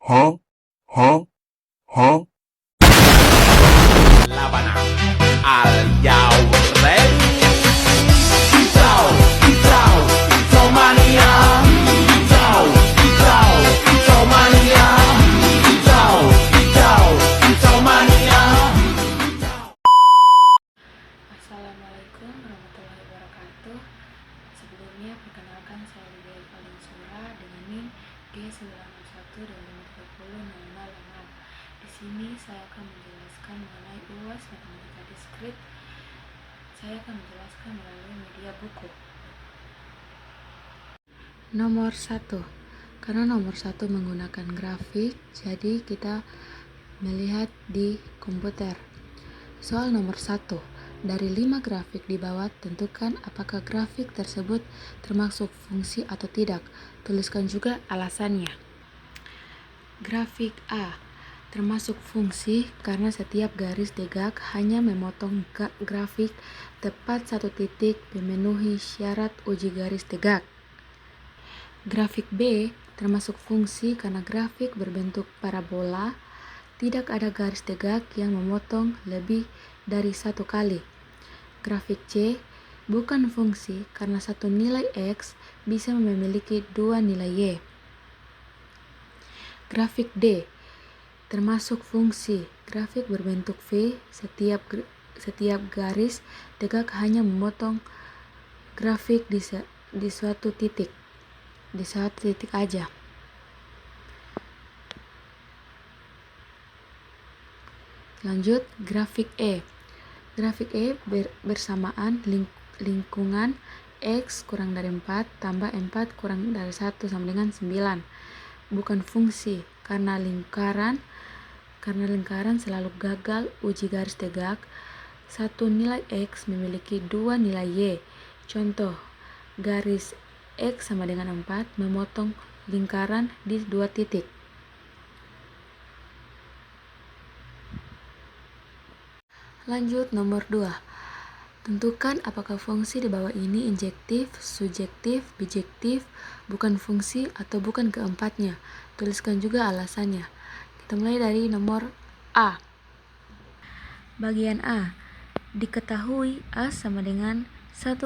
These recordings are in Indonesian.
Huh? Huh? Huh? Laban al Yau Ready. Pisau, pisau, pisau mania. Pisau, pisau, pisau mania. Pisau, pisau, pisau mania. Assalamualaikum warahmatullahi wabarakatuh. Sebelumnya perkenalkan saya Lydia Valinsura dengan NIM G901 dan 530 Di sini saya akan menjelaskan mengenai UAS Matematika Diskrit. Saya akan menjelaskan melalui media buku. Nomor 1. Karena nomor 1 menggunakan grafik, jadi kita melihat di komputer. Soal nomor 1. Dari 5 grafik di bawah, tentukan apakah grafik tersebut termasuk fungsi atau tidak. Tuliskan juga alasannya. Grafik A termasuk fungsi karena setiap garis tegak hanya memotong grafik tepat satu titik memenuhi syarat uji garis tegak. Grafik B termasuk fungsi karena grafik berbentuk parabola, tidak ada garis tegak yang memotong lebih dari satu kali. Grafik C bukan fungsi karena satu nilai X bisa memiliki dua nilai Y. Grafik D termasuk fungsi. Grafik berbentuk V, setiap garis tegak hanya memotong grafik di suatu titik aja. Lanjut, grafik E. Grafik E bersamaan lingkungan X kurang dari 4 tambah 4 kurang dari 1 sama dengan 9. Bukan fungsi karena lingkaran selalu gagal uji garis tegak. Satu nilai X memiliki dua nilai Y. Contoh, garis X sama dengan 4 memotong lingkaran di dua titik. Lanjut, nomor 2. Tentukan apakah fungsi di bawah ini injektif, subjektif, bijektif, bukan fungsi, atau bukan keempatnya. Tuliskan juga alasannya. Kita mulai dari nomor A. Bagian A. Diketahui A sama dengan 1,2,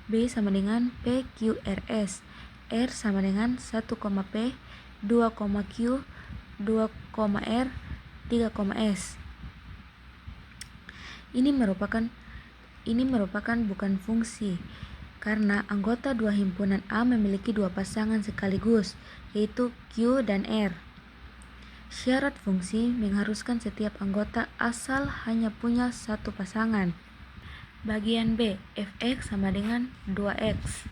B sama dengan PQRS, R sama dengan 1,P, 2,Q, 2,R, 3,S. Ini merupakan bukan fungsi karena anggota dua himpunan A memiliki dua pasangan sekaligus, yaitu Q dan R. Syarat fungsi mengharuskan setiap anggota asal hanya punya satu pasangan. Bagian B, fx sama dengan 2x.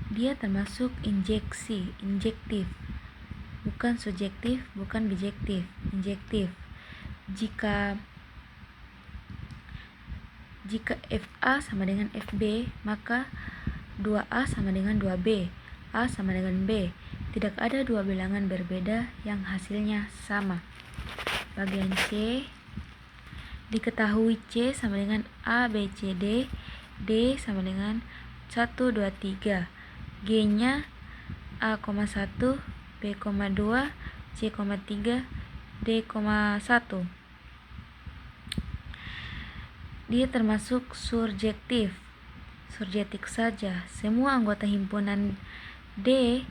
Dia termasuk injektif, bukan subjektif, bukan bijektif, injektif. Jika FA sama dengan FB, maka 2A sama dengan 2B, A sama dengan B. Tidak ada dua bilangan berbeda yang hasilnya sama. Bagian C, diketahui C sama dengan A, B, C, D, D sama dengan 1, 2, 3. G-nya A, 1, B, 2, C, 3, D, 1. Dia termasuk surjektif saja. Semua anggota himpunan D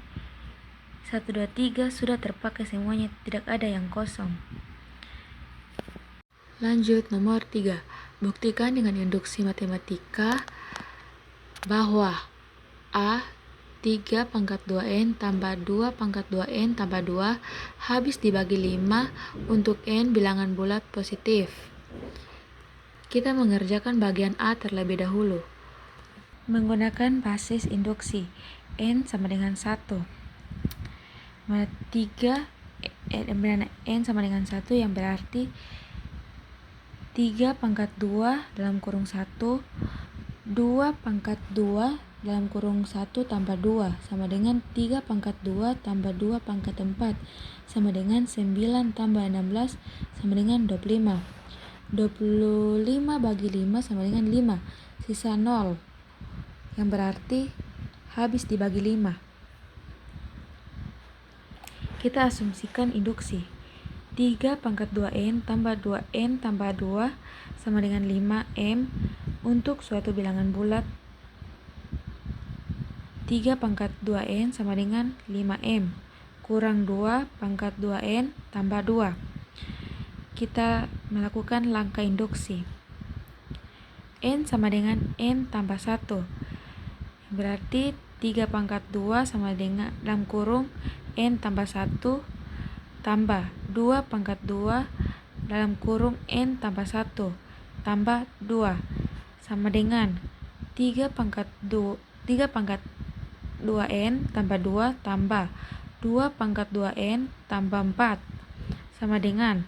1, 2, 3 sudah terpakai semuanya, tidak ada yang kosong. Lanjut, nomor 3. Buktikan dengan induksi matematika bahwa A 3 pangkat 2N tambah 2 pangkat 2N tambah 2 habis dibagi 5 untuk N bilangan bulat positif. Kita mengerjakan bagian A terlebih dahulu. Menggunakan basis induksi N sama dengan 1. N sama dengan 1 yang berarti 3 pangkat 2 dalam kurung 1, 2 pangkat 2 dalam kurung 1 tambah 2 sama dengan 3 pangkat 2 tambah 2 pangkat 4 sama dengan 9 tambah 16 sama dengan 25. 25 bagi 5 sama dengan 5, sisa 0, yang berarti habis dibagi 5. Kita asumsikan induksi. 3 pangkat 2N tambah 2N tambah 2 sama dengan 5M untuk suatu bilangan bulat. 3 pangkat 2N sama dengan 5M kurang 2 pangkat 2N tambah 2. Kita melakukan langkah induksi. N sama dengan N tambah 1. Berarti 3 pangkat 2 sama dengan dalam kurung N tambah 1 tambah 2 pangkat 2 dalam kurung N tambah 1 tambah 2 sama dengan 3 pangkat 2N tambah 2 tambah 2 pangkat 2N tambah 4 sama dengan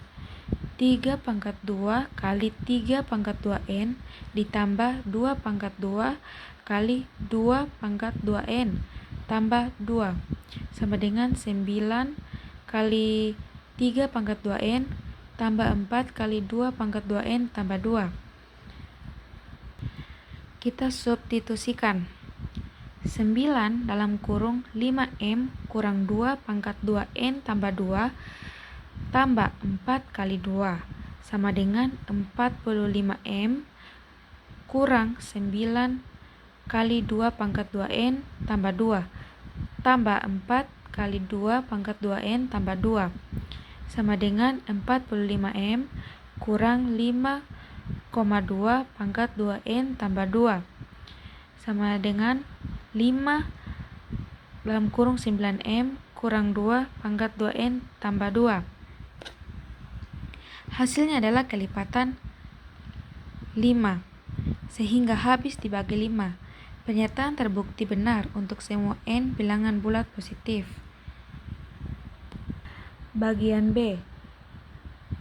3 pangkat 2 kali 3 pangkat 2N ditambah 2 pangkat 2 kali 2 pangkat 2N tambah 2 sama dengan 9 kali 3 pangkat 2N tambah 4 kali 2 pangkat 2N tambah 2. Kita substitusikan. 9 dalam kurung 5M kurang 2 pangkat 2N tambah 2 tambah 4 kali 2 sama dengan 45M kurang 9 kali 2 pangkat 2N tambah 2 tambah 4 kali 2 pangkat 2N tambah 2 sama dengan 45M kurang 5,2 pangkat 2N tambah 2 sama dengan 5 dalam kurung 9M kurang 2 pangkat 2N tambah 2. Hasilnya adalah kelipatan 5 sehingga habis dibagi 5. Pernyataan terbukti benar untuk semua N bilangan bulat positif. Bagian B.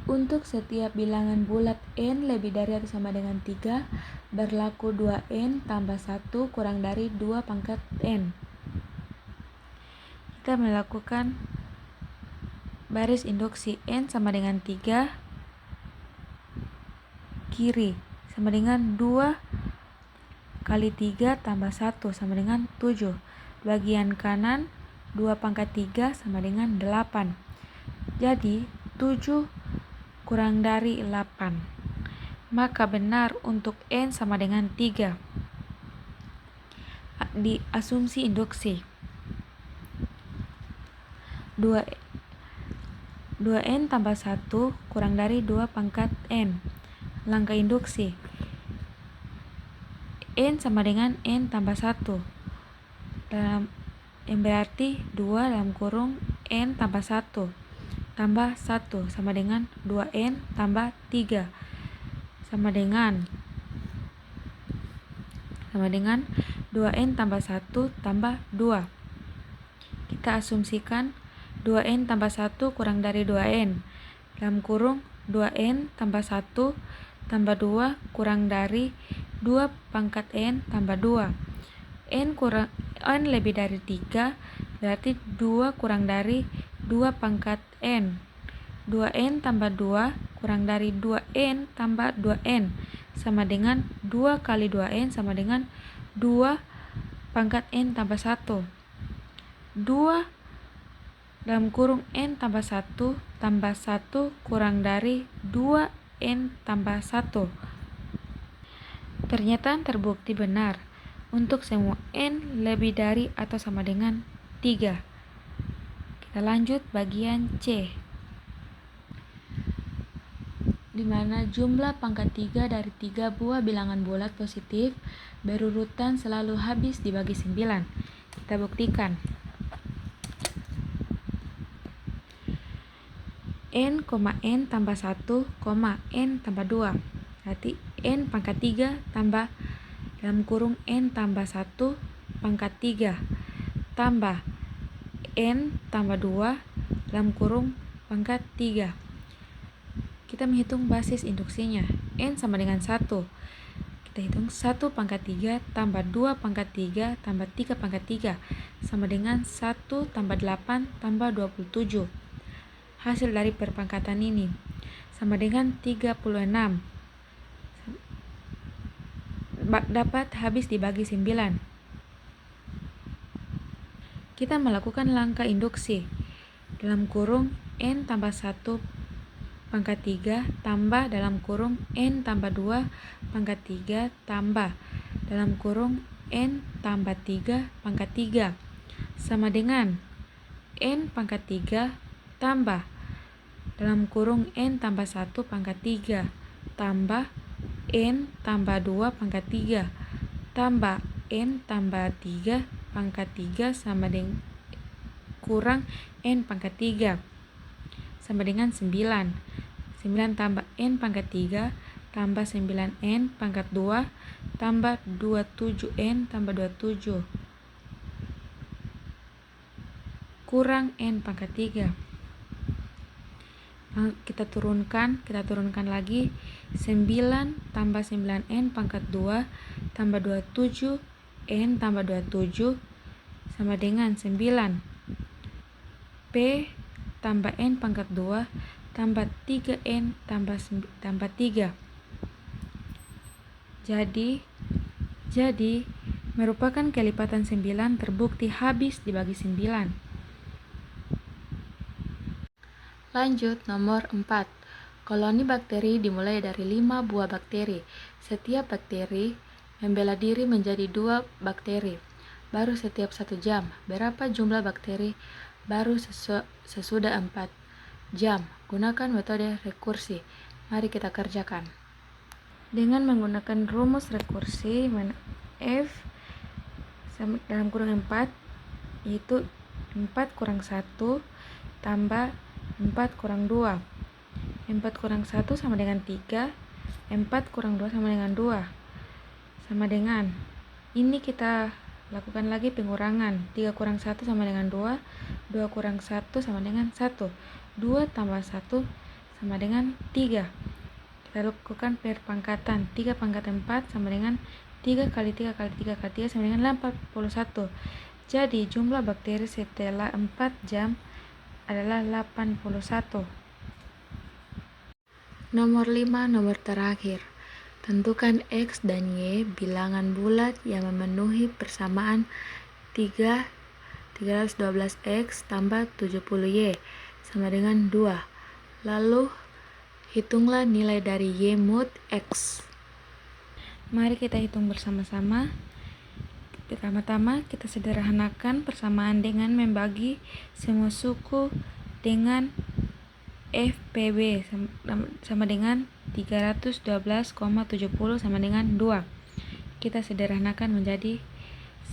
Untuk setiap bilangan bulat N lebih dari atau sama dengan 3, berlaku 2N tambah 1 kurang dari 2 pangkat N. Kita melakukan baris induksi. N sama dengan 3, kiri sama dengan 2 kali 3 tambah 1 sama dengan 7. Bagian kanan 2 pangkat 3 sama dengan 8. Jadi 7 kurang dari 8. Maka benar untuk N sama dengan 3. Di asumsi induksi. 2N tambah 1 kurang dari 2 pangkat N. Langkah induksi. N sama dengan N tambah 1 yang berarti 2 dalam kurung N tambah 1 tambah 1 sama dengan 2N tambah 3 sama dengan 2N tambah 1 tambah 2. Kita asumsikan 2N tambah 1 kurang dari 2N dalam kurung 2N tambah 1 tambah 2 kurang dari 2 pangkat N tambah 2. N lebih dari 3 berarti 2 kurang dari 2 pangkat N. 2N tambah 2 kurang dari 2N tambah 2N sama dengan 2 kali 2N sama dengan 2 pangkat N tambah 1. 2 dalam kurung N tambah 1 tambah 1 kurang dari 2N tambah 1. Pernyataan terbukti benar untuk semua N lebih dari atau sama dengan 3. Kita lanjut bagian C, di mana jumlah pangkat 3 dari 3 buah bilangan bulat positif berurutan selalu habis dibagi 9. Kita buktikan. N, N tambah 1, N tambah 2. Berarti N pangkat 3 tambah dalam kurung N tambah 1 pangkat 3 tambah N tambah 2 dalam kurung pangkat 3. Kita menghitung basis induksinya. N sama dengan 1. Kita hitung 1 pangkat 3 tambah 2 pangkat 3 tambah 3 pangkat 3 sama dengan 1 tambah 8 tambah 27. Hasil dari perpangkatan ini sama dengan 36. Dapat habis dibagi 9. Kita melakukan langkah induksi. dalam kurung N tambah 1 pangkat 3 tambah dalam kurung N tambah 2 pangkat 3 tambah dalam kurung N tambah 3 pangkat 3 sama dengan N pangkat 3 tambah dalam kurung N tambah 1 pangkat 3 tambah N tambah 2 pangkat 3 tambah N tambah 3 pangkat 3 sama dengan kurang N pangkat 3 sama dengan 9. 9 tambah N pangkat 3 tambah 9N pangkat 2 tambah 27N tambah 27 kurang N pangkat 3. Kita turunkan lagi. 9 tambah 9N pangkat 2 tambah 27N tambah 27 sama dengan 9. P tambah N pangkat 2 tambah 3N tambah 3. Jadi merupakan kelipatan 9 terbukti habis dibagi 9. Lanjut nomor 4. Koloni bakteri dimulai dari 5 buah bakteri. Setiap bakteri membela diri menjadi 2 bakteri baru setiap 1 jam. Berapa jumlah bakteri baru sesudah 4 jam? Gunakan metode rekursi. Mari kita kerjakan. Dengan menggunakan rumus rekursi, F dalam kurung 4 yaitu 4 kurang 1 tambah 4 kurang 2. 4 kurang 1 sama dengan 3. 4 kurang 2 sama dengan 2. Sama dengan, ini kita lakukan lagi pengurangan. 3 kurang 1 sama dengan 2. 2 kurang 1 sama dengan 1. 2 tambah 1 sama dengan 3. Kita lakukan perpangkatan. 3 pangkat 4 sama dengan 3 kali 3 kali 3 kali 3 sama dengan 81. Jadi jumlah bakteri setelah 4 jam adalah 81. Nomor 5, nomor terakhir. Tentukan X dan Y bilangan bulat yang memenuhi persamaan 312X tambah 70Y sama dengan 2. Lalu hitunglah nilai dari Y mod X. Mari kita hitung bersama-sama. Pertama-tama kita sederhanakan persamaan dengan membagi semua suku dengan FPB sama dengan 312,70 sama dengan 2. Kita sederhanakan menjadi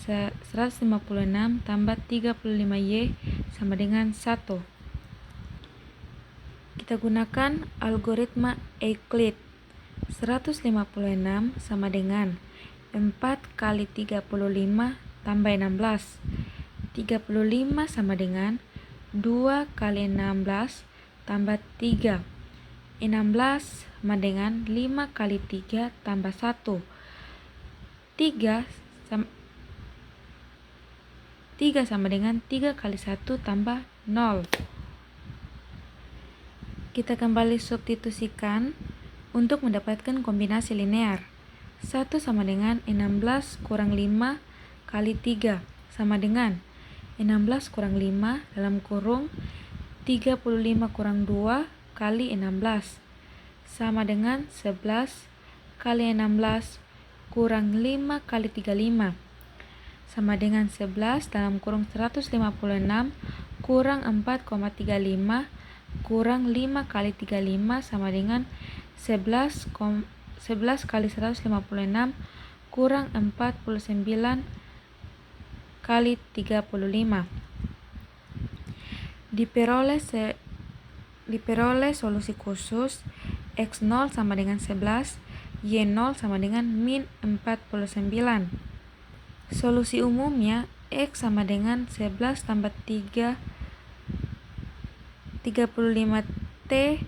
156 tambah 35Y sama dengan 1. Kita gunakan algoritma Euclid. 156 sama dengan 4 kali 35 tambah 16. 35 sama dengan 2 kali 16 tambah 3. 16 sama dengan 5 kali 3 tambah 1. 3 sama dengan 3 kali 1 tambah 0. Kita kembali substitusikan untuk mendapatkan kombinasi linear. 1 sama dengan 16 kurang 5 kali 3 sama dengan 16 kurang 5 dalam kurung 35 kurang 2 kali 16 sama dengan 11 kali 16 kurang 5 kali 35 sama dengan 11 dalam kurung 156 kurang 4,35 kurang 5 kali 35 sama dengan 11 kali 156 kurang 49 kali 35. Diperoleh solusi khusus X0 sama dengan 11, Y0 sama dengan min 49. Solusi umumnya X sama dengan 11 tambah 35T,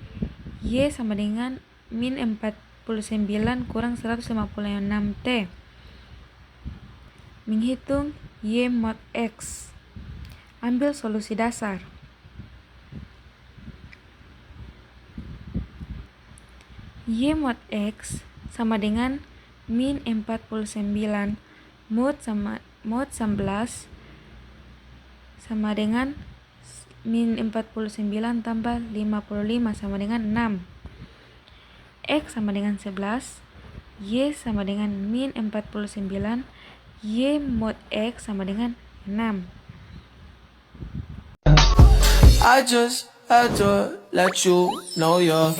Y sama dengan min 49 kurang 156T. Menghitung Y mod X. Ambil solusi dasar. Y mod X sama dengan min 49 mod 11 sama dengan min 49 tambah 55 sama dengan 6. X sama dengan 11. Y sama dengan min 49. Y mod X sama dengan 6. I just had to let you know you're